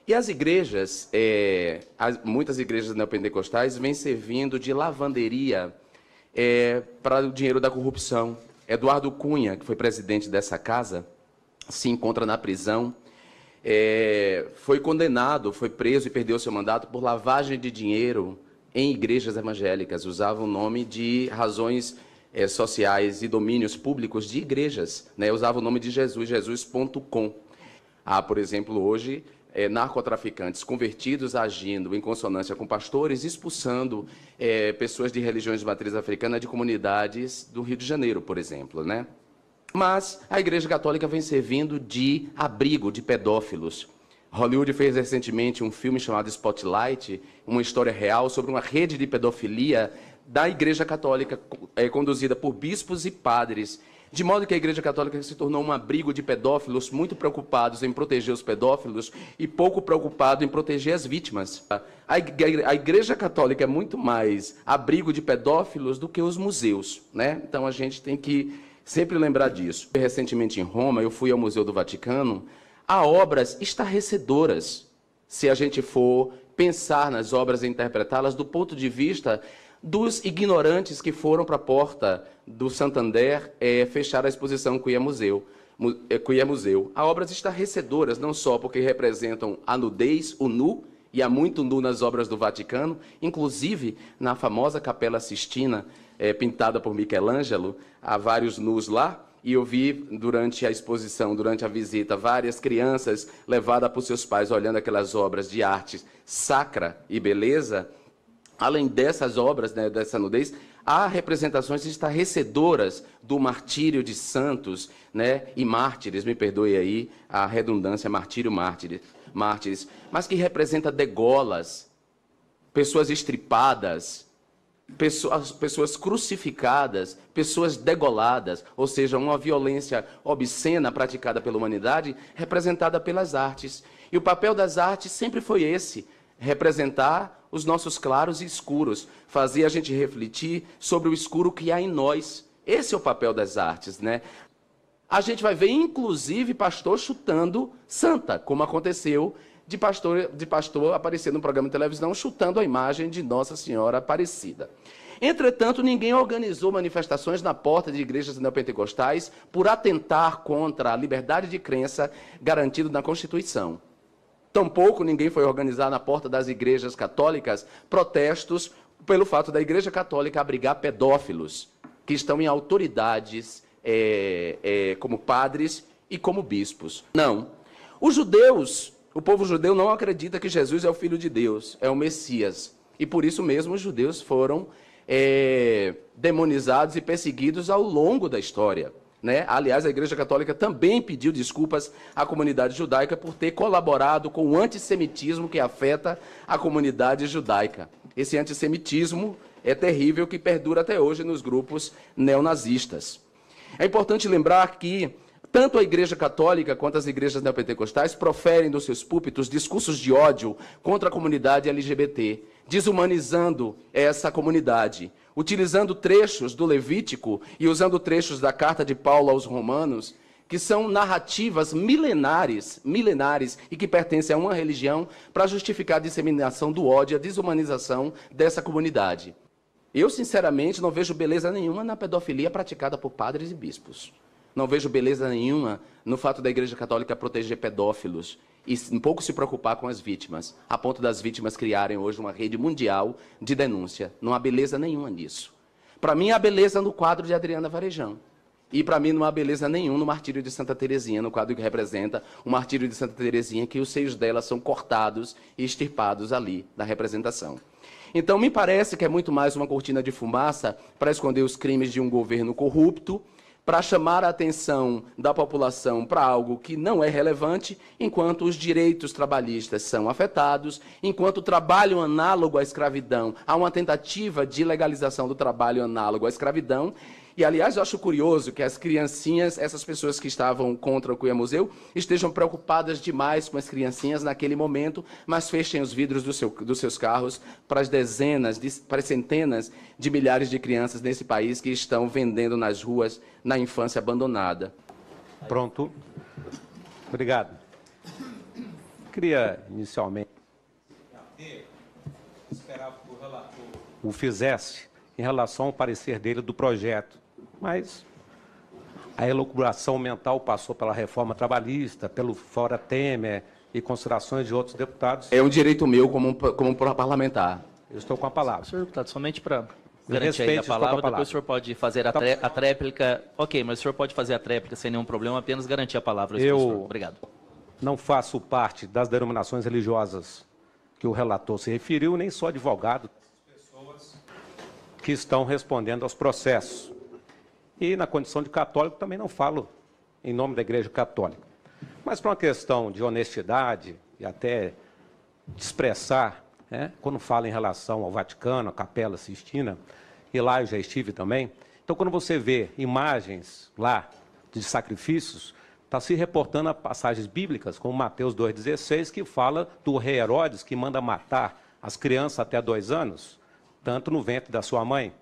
E as igrejas, muitas igrejas neopentecostais vêm servindo de lavanderia para o dinheiro da corrupção. Eduardo Cunha, que foi presidente dessa casa, se encontra na prisão, foi condenado, foi preso e perdeu seu mandato por lavagem de dinheiro em igrejas evangélicas. Usava o nome de razões sociais e domínios públicos de igrejas, né? Usava o nome de Jesus, jesus.com. Há, por exemplo, hoje, narcotraficantes convertidos agindo em consonância com pastores, expulsando pessoas de religiões de matriz africana de comunidades do Rio de Janeiro, por exemplo, né? Mas a Igreja Católica vem servindo de abrigo de pedófilos. Hollywood fez recentemente um filme chamado Spotlight, uma história real sobre uma rede de pedofilia da Igreja Católica, conduzida por bispos e padres, de modo que a Igreja Católica se tornou um abrigo de pedófilos muito preocupados em proteger os pedófilos e pouco preocupado em proteger as vítimas. A Igreja Católica é muito mais abrigo de pedófilos do que os museus, né? Então a gente tem que sempre lembrar disso. Recentemente em Roma, eu fui ao Museu do Vaticano. Há obras estarrecedoras, se a gente for pensar nas obras e interpretá-las do ponto de vista dos ignorantes que foram para a porta do Santander fechar a exposição Quia Museu. Há obras estarrecedoras, não só porque representam a nudez, o nu, e há muito nu nas obras do Vaticano, inclusive na famosa Capela Sistina, pintada por Michelangelo, há vários nus lá, e eu vi durante a exposição, durante a visita, várias crianças levadas por seus pais olhando aquelas obras de arte sacra e beleza. Além dessas obras, né, dessa nudez, há representações estarrecedoras do martírio de santos, né, e mártires, me perdoe aí a redundância, martírio, mártires, mas que representa degolas, pessoas estripadas, pessoas crucificadas, pessoas degoladas, ou seja, uma violência obscena praticada pela humanidade, representada pelas artes. E o papel das artes sempre foi esse: representar os nossos claros e escuros, fazer a gente refletir sobre o escuro que há em nós. Esse é o papel das artes, né? A gente vai ver, inclusive, pastor chutando santa, como aconteceu de pastor aparecer no programa de televisão chutando a imagem de Nossa Senhora Aparecida. Entretanto, ninguém organizou manifestações na porta de igrejas neopentecostais por atentar contra a liberdade de crença garantida na Constituição. Tampouco ninguém foi organizar na porta das igrejas católicas protestos pelo fato da Igreja Católica abrigar pedófilos que estão em autoridades como padres e como bispos. Não. Os judeus, o povo judeu não acredita que Jesus é o Filho de Deus, é o Messias. E por isso mesmo os judeus foram demonizados e perseguidos ao longo da história, né? Aliás, a Igreja Católica também pediu desculpas à comunidade judaica por ter colaborado com o antissemitismo que afeta a comunidade judaica. Esse antissemitismo é terrível, que perdura até hoje nos grupos neonazistas. É importante lembrar que tanto a Igreja Católica quanto as igrejas neopentecostais proferem dos seus púlpitos discursos de ódio contra a comunidade LGBT, desumanizando essa comunidade, utilizando trechos do Levítico e usando trechos da carta de Paulo aos Romanos, que são narrativas milenares e que pertencem a uma religião para justificar a disseminação do ódio e a desumanização dessa comunidade. Eu, sinceramente, não vejo beleza nenhuma na pedofilia praticada por padres e bispos. Não vejo beleza nenhuma no fato da Igreja Católica proteger pedófilos e um pouco se preocupar com as vítimas, a ponto das vítimas criarem hoje uma rede mundial de denúncia. Não há beleza nenhuma nisso. Para mim, há beleza no quadro de Adriana Varejão. E para mim não há beleza nenhuma no martírio de Santa Teresinha, no quadro que representa o martírio de Santa Teresinha, que os seios dela são cortados e extirpados ali na representação. Então, me parece que é muito mais uma cortina de fumaça para esconder os crimes de um governo corrupto, para chamar a atenção da população para algo que não é relevante, enquanto os direitos trabalhistas são afetados, enquanto o trabalho análogo à escravidão, há uma tentativa de legalização do trabalho análogo à escravidão. E, aliás, eu acho curioso que as criancinhas, essas pessoas que estavam contra o Quia Museu, estejam preocupadas demais com as criancinhas naquele momento, mas fechem os vidros dos seus carros para as dezenas, para as centenas de milhares de crianças nesse país que estão vendendo nas ruas na infância abandonada. Pronto. Obrigado. queria, inicialmente, esperava que o relator o fizesse em relação ao parecer dele do projeto, mas a elucubração mental passou pela reforma trabalhista, pelo Fora Temer e considerações de outros deputados. É um direito meu como parlamentar. Eu estou com a palavra. Senhor deputado, somente para garantir aí a palavra, depois o senhor pode fazer a tréplica. Ok, mas o senhor pode fazer a tréplica sem nenhum problema, apenas garantir a palavra. Obrigado. Não faço parte das denominações religiosas que o relator se referiu, nem sou advogado, pessoas que estão respondendo aos processos. E, na condição de católico, também não falo em nome da Igreja Católica. Mas, por uma questão de honestidade e até de expressar, quando falo em relação ao Vaticano, à Capela Sistina, e lá eu já estive também, então, quando você vê imagens lá de sacrifícios, está se reportando a passagens bíblicas, como Mateus 2,16, que fala do rei Herodes, que manda matar as crianças até 2 anos, tanto no ventre da sua mãe.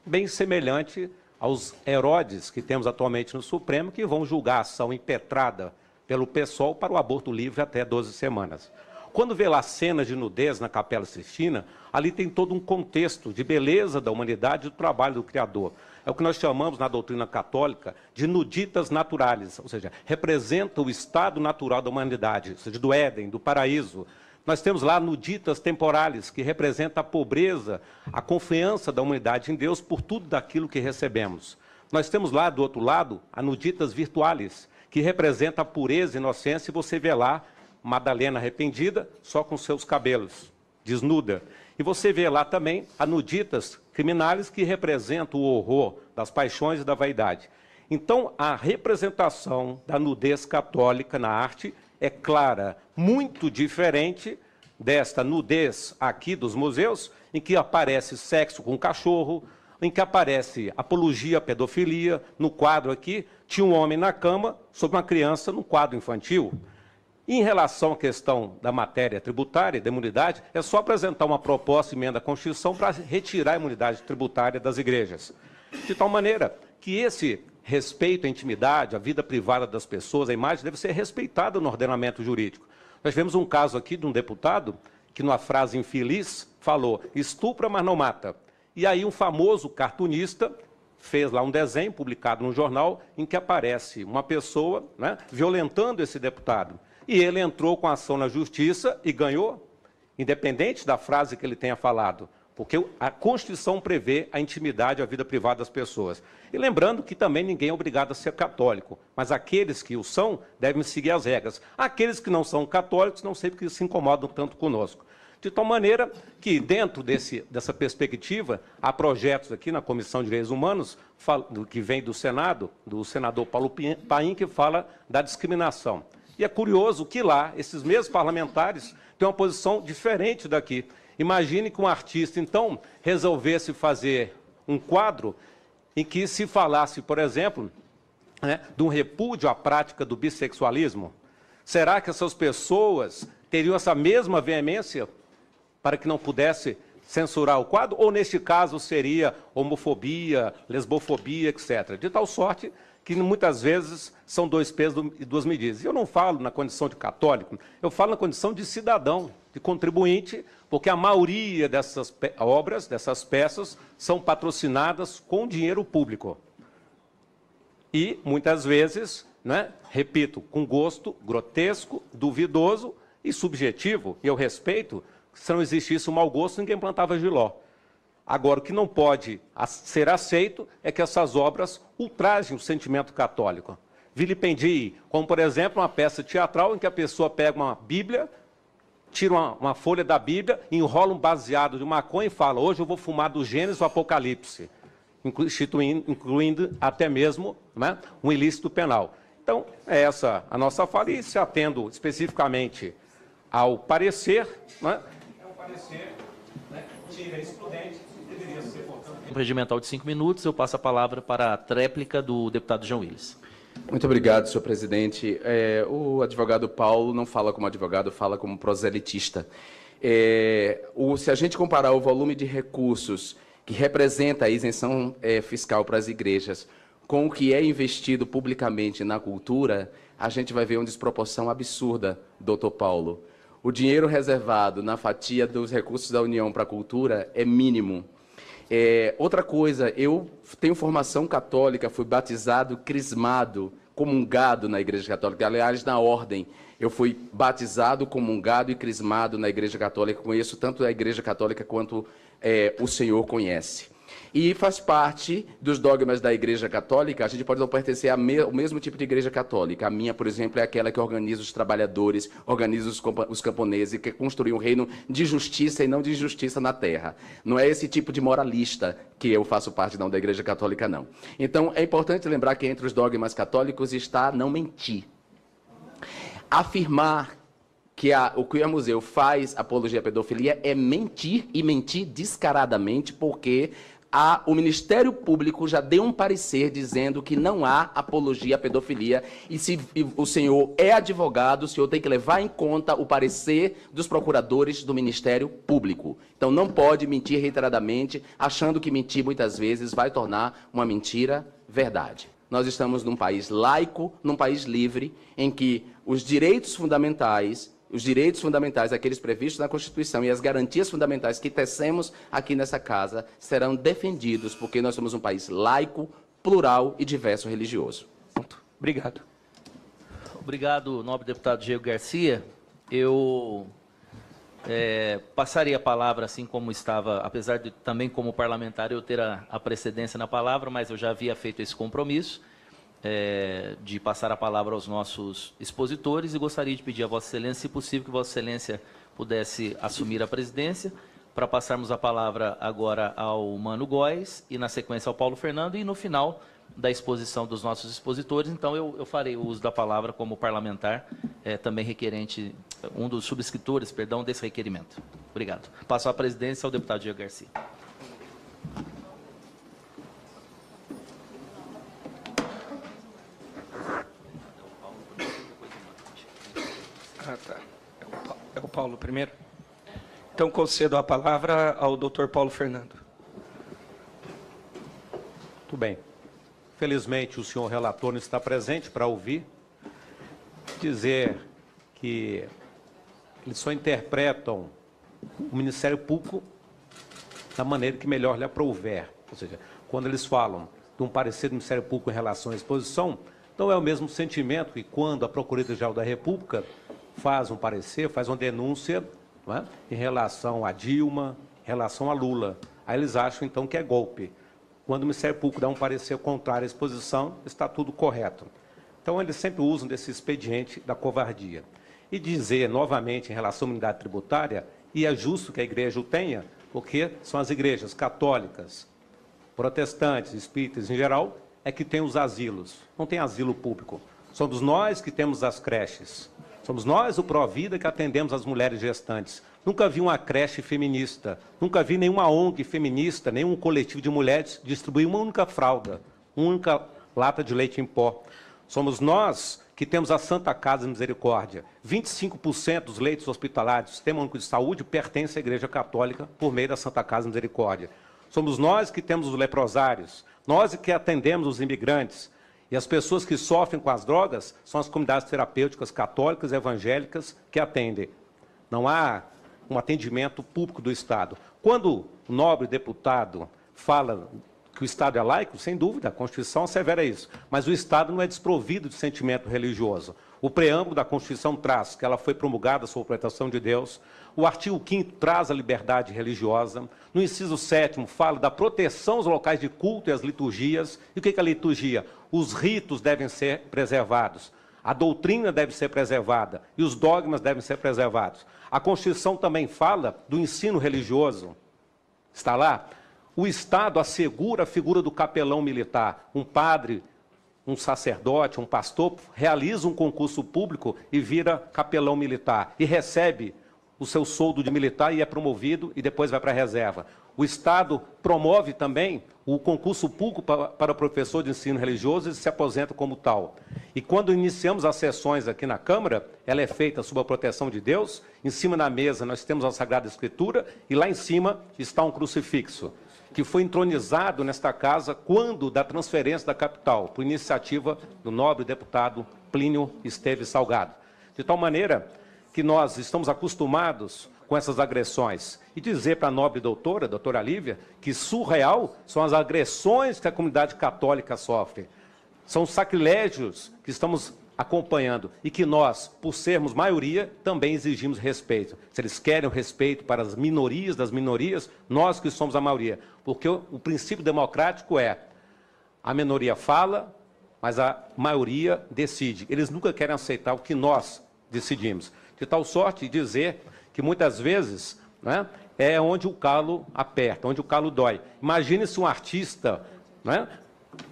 Bem semelhante aos Herodes que temos atualmente no Supremo, que vão julgar a ação impetrada pelo PSOL para o aborto livre até 12 semanas. Quando vê lá cenas de nudez na Capela Sistina, ali tem todo um contexto de beleza da humanidade e do trabalho do Criador. É o que nós chamamos na doutrina católica de nuditas naturais, ou seja, representa o estado natural da humanidade, ou seja, do Éden, do paraíso. Nós temos lá nuditas temporales, que representa a pobreza, a confiança da humanidade em Deus por tudo daquilo que recebemos. Nós temos lá, do outro lado, a nuditas virtuales, que representa a pureza e inocência, e você vê lá Madalena arrependida, só com seus cabelos, desnuda. E você vê lá também a nuditas criminais, que representam o horror das paixões e da vaidade. Então, a representação da nudez católica na arte é clara, muito diferente desta nudez aqui dos museus, em que aparece sexo com cachorro, em que aparece apologia à pedofilia. No quadro aqui, tinha um homem na cama sobre uma criança no quadro infantil. Em relação à questão da matéria tributária, da imunidade, é só apresentar uma proposta de emenda à Constituição para retirar a imunidade tributária das igrejas. De tal maneira que esse respeito à intimidade, à vida privada das pessoas, a imagem deve ser respeitada no ordenamento jurídico. Nós tivemos um caso aqui de um deputado que, numa frase infeliz, falou: estupra, mas não mata. E aí um famoso cartunista fez lá um desenho publicado no jornal em que aparece uma pessoa, violentando esse deputado. E ele entrou com a ação na justiça e ganhou, independente da frase que ele tenha falado, porque a Constituição prevê a intimidade, a vida privada das pessoas. E lembrando que também ninguém é obrigado a ser católico, mas aqueles que o são devem seguir as regras. Aqueles que não são católicos, não sei porque se incomodam tanto conosco. De tal maneira que, dentro dessa perspectiva, há projetos aqui na Comissão de Direitos Humanos, que vem do Senado, do senador Paulo Paim, que fala da discriminação. E é curioso que lá, esses mesmos parlamentares têm uma posição diferente daqui. Imagine que um artista, então, resolvesse fazer um quadro em que se falasse, por exemplo, de um repúdio à prática do bissexualismo. Será que essas pessoas teriam essa mesma veemência para que não pudesse censurar o quadro? Ou, neste caso, seria homofobia, lesbofobia, etc. De tal sorte que muitas vezes são 2 pesos e 2 medidas. Eu não falo na condição de católico, eu falo na condição de cidadão, de contribuinte, porque a maioria dessas obras, dessas peças, são patrocinadas com dinheiro público. E, muitas vezes, repito, com gosto grotesco, duvidoso e subjetivo, e eu respeito, se não existisse o mau gosto, ninguém plantava jiló. Agora, o que não pode ser aceito é que essas obras ultrajem o sentimento católico. Vilipendie, como, por exemplo, uma peça teatral em que a pessoa pega uma Bíblia, tira uma folha da Bíblia, enrola um baseado de maconha e fala: hoje eu vou fumar do Gênesis ao Apocalipse, incluindo até mesmo um ilícito penal. Então, é essa a nossa fala, e se atendo especificamente ao parecer, é um parecer jurisprudente. Um regimental de 5 minutos, eu passo a palavra para a tréplica do deputado João Willis. Muito obrigado, senhor presidente. O advogado Paulo não fala como advogado, fala como proselitista. Se a gente comparar o volume de recursos que representa a isenção fiscal para as igrejas com o que é investido publicamente na cultura, a gente vai ver uma desproporção absurda, doutor Paulo. O dinheiro reservado na fatia dos recursos da União para a cultura é mínimo. Outra coisa, eu tenho formação católica, fui batizado, crismado, comungado na Igreja Católica. Aliás, na ordem, eu fui batizado, comungado e crismado na Igreja Católica. Conheço tanto a Igreja Católica quanto o senhor conhece. E faz parte dos dogmas da Igreja Católica, a gente pode não pertencer ao mesmo tipo de Igreja Católica. A minha, por exemplo, é aquela que organiza os trabalhadores, organiza os camponeses, que construi um reino de justiça e não de injustiça na terra. Não é esse tipo de moralista que eu faço parte não da Igreja Católica, não. Então, é importante lembrar que entre os dogmas católicos está não mentir. Afirmar que o que o museu faz apologia à pedofilia é mentir, e mentir descaradamente, porque o Ministério Público já deu um parecer dizendo que não há apologia à pedofilia, e se o senhor é advogado, o senhor tem que levar em conta o parecer dos procuradores do Ministério Público. Então não pode mentir reiteradamente, achando que mentir muitas vezes vai tornar uma mentira verdade. Nós estamos num país laico, num país livre, em que os direitos fundamentais, aqueles previstos na Constituição, e as garantias fundamentais que tecemos aqui nessa casa serão defendidos, porque nós somos um país laico, plural e diverso religioso. Obrigado. Obrigado, nobre deputado Diego Garcia. Eu passaria a palavra assim como estava, apesar de também como parlamentar eu ter a precedência na palavra, mas eu já havia feito esse compromisso de passar a palavra aos nossos expositores, e gostaria de pedir a Vossa Excelência, se possível, que Vossa Excelência pudesse assumir a presidência, para passarmos a palavra agora ao Mano Góes, e na sequência ao Paulo Fernando, e no final da exposição dos nossos expositores, então eu farei o uso da palavra como parlamentar, também requerente, um dos subscritores, perdão, desse requerimento. Obrigado. Passo a presidência ao deputado Diego Garcia. Tá. É o Paulo primeiro? Então, concedo a palavra ao doutor Paulo Fernando. Muito bem. Felizmente, o senhor relator não está presente para ouvir. Dizer que eles só interpretam o Ministério Público da maneira que melhor lhe aprouver. Ou seja, quando eles falam de um parecer do Ministério Público em relação à exposição, não é o mesmo sentimento que quando a Procuradoria-Geral da República faz um parecer, faz uma denúncia, não é, em relação a Dilma, em relação a Lula. Aí eles acham, então, que é golpe. Quando o Ministério Público dá um parecer contrário à exposição, está tudo correto. Então, eles sempre usam desse expediente da covardia. E dizer, novamente, em relação à unidade tributária, e é justo que a igreja o tenha, porque são as igrejas católicas, protestantes, espíritas em geral, é que tem os asilos. Não tem asilo público. Somos nós que temos as creches. Somos nós, o Provida, que atendemos as mulheres gestantes. Nunca vi uma creche feminista, nunca vi nenhuma ONG feminista, nenhum coletivo de mulheres distribuir uma única fralda, uma única lata de leite em pó. Somos nós que temos a Santa Casa de Misericórdia. 25% dos leitos hospitalares do Sistema Único de Saúde pertencem à Igreja Católica por meio da Santa Casa de Misericórdia. Somos nós que temos os leprosários, nós que atendemos os imigrantes. E as pessoas que sofrem com as drogas são as comunidades terapêuticas católicas e evangélicas que atendem. Não há um atendimento público do Estado. Quando o nobre deputado fala que o Estado é laico, sem dúvida, a Constituição assevera isso. Mas o Estado não é desprovido de sentimento religioso. O preâmbulo da Constituição traz que ela foi promulgada sob proteção de Deus. O artigo 5º traz a liberdade religiosa. No inciso 7º fala da proteção aos locais de culto e às liturgias. E o que é a liturgia? Os ritos devem ser preservados. A doutrina deve ser preservada e os dogmas devem ser preservados. A Constituição também fala do ensino religioso. Está lá? O Estado assegura a figura do capelão militar. Um padre, um sacerdote, um pastor, realiza um concurso público e vira capelão militar. E recebe o seu soldo de militar e é promovido e depois vai para a reserva. O Estado promove também o concurso público para professor de ensino religioso e se aposenta como tal. E quando iniciamos as sessões aqui na Câmara, ela é feita sob a proteção de Deus. Em cima da mesa nós temos a Sagrada Escritura e lá em cima está um crucifixo. que foi entronizado nesta casa quando da transferência da capital, por iniciativa do nobre deputado Plínio Esteves Salgado. De tal maneira que nós estamos acostumados com essas agressões. E dizer para a nobre doutora Lívia, que surreal são as agressões que a comunidade católica sofre. São sacrilégios que estamos acompanhando e que nós, por sermos maioria, também exigimos respeito. Se eles querem o respeito para as minorias das minorias, nós que somos a maioria. Porque o princípio democrático é a minoria fala, mas a maioria decide. Eles nunca querem aceitar o que nós decidimos. De tal sorte, dizer que muitas vezes, né, é onde o calo aperta, onde o calo dói. Imagine se um artista, né,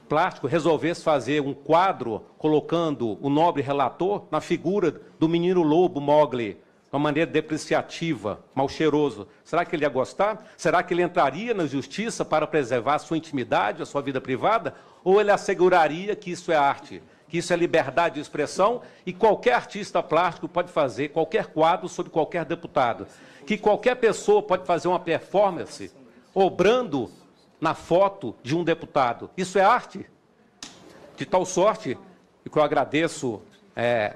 plástico resolvesse fazer um quadro colocando o nobre relator na figura do menino lobo Mowgli, de uma maneira depreciativa, mal cheiroso. Será que ele ia gostar? Será que ele entraria na justiça para preservar a sua intimidade, a sua vida privada? Ou ele asseguraria que isso é arte, que isso é liberdade de expressão e qualquer artista plástico pode fazer qualquer quadro sobre qualquer deputado? Que qualquer pessoa pode fazer uma performance obrando na foto de um deputado. Isso é arte? De tal sorte que eu agradeço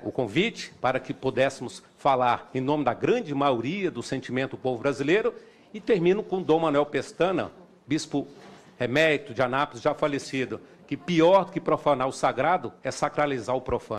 o convite para que pudéssemos falar em nome da grande maioria do sentimento do povo brasileiro e termino com Dom Manuel Pestana, bispo emérito de Anápolis, já falecido, que pior do que profanar o sagrado é sacralizar o profano.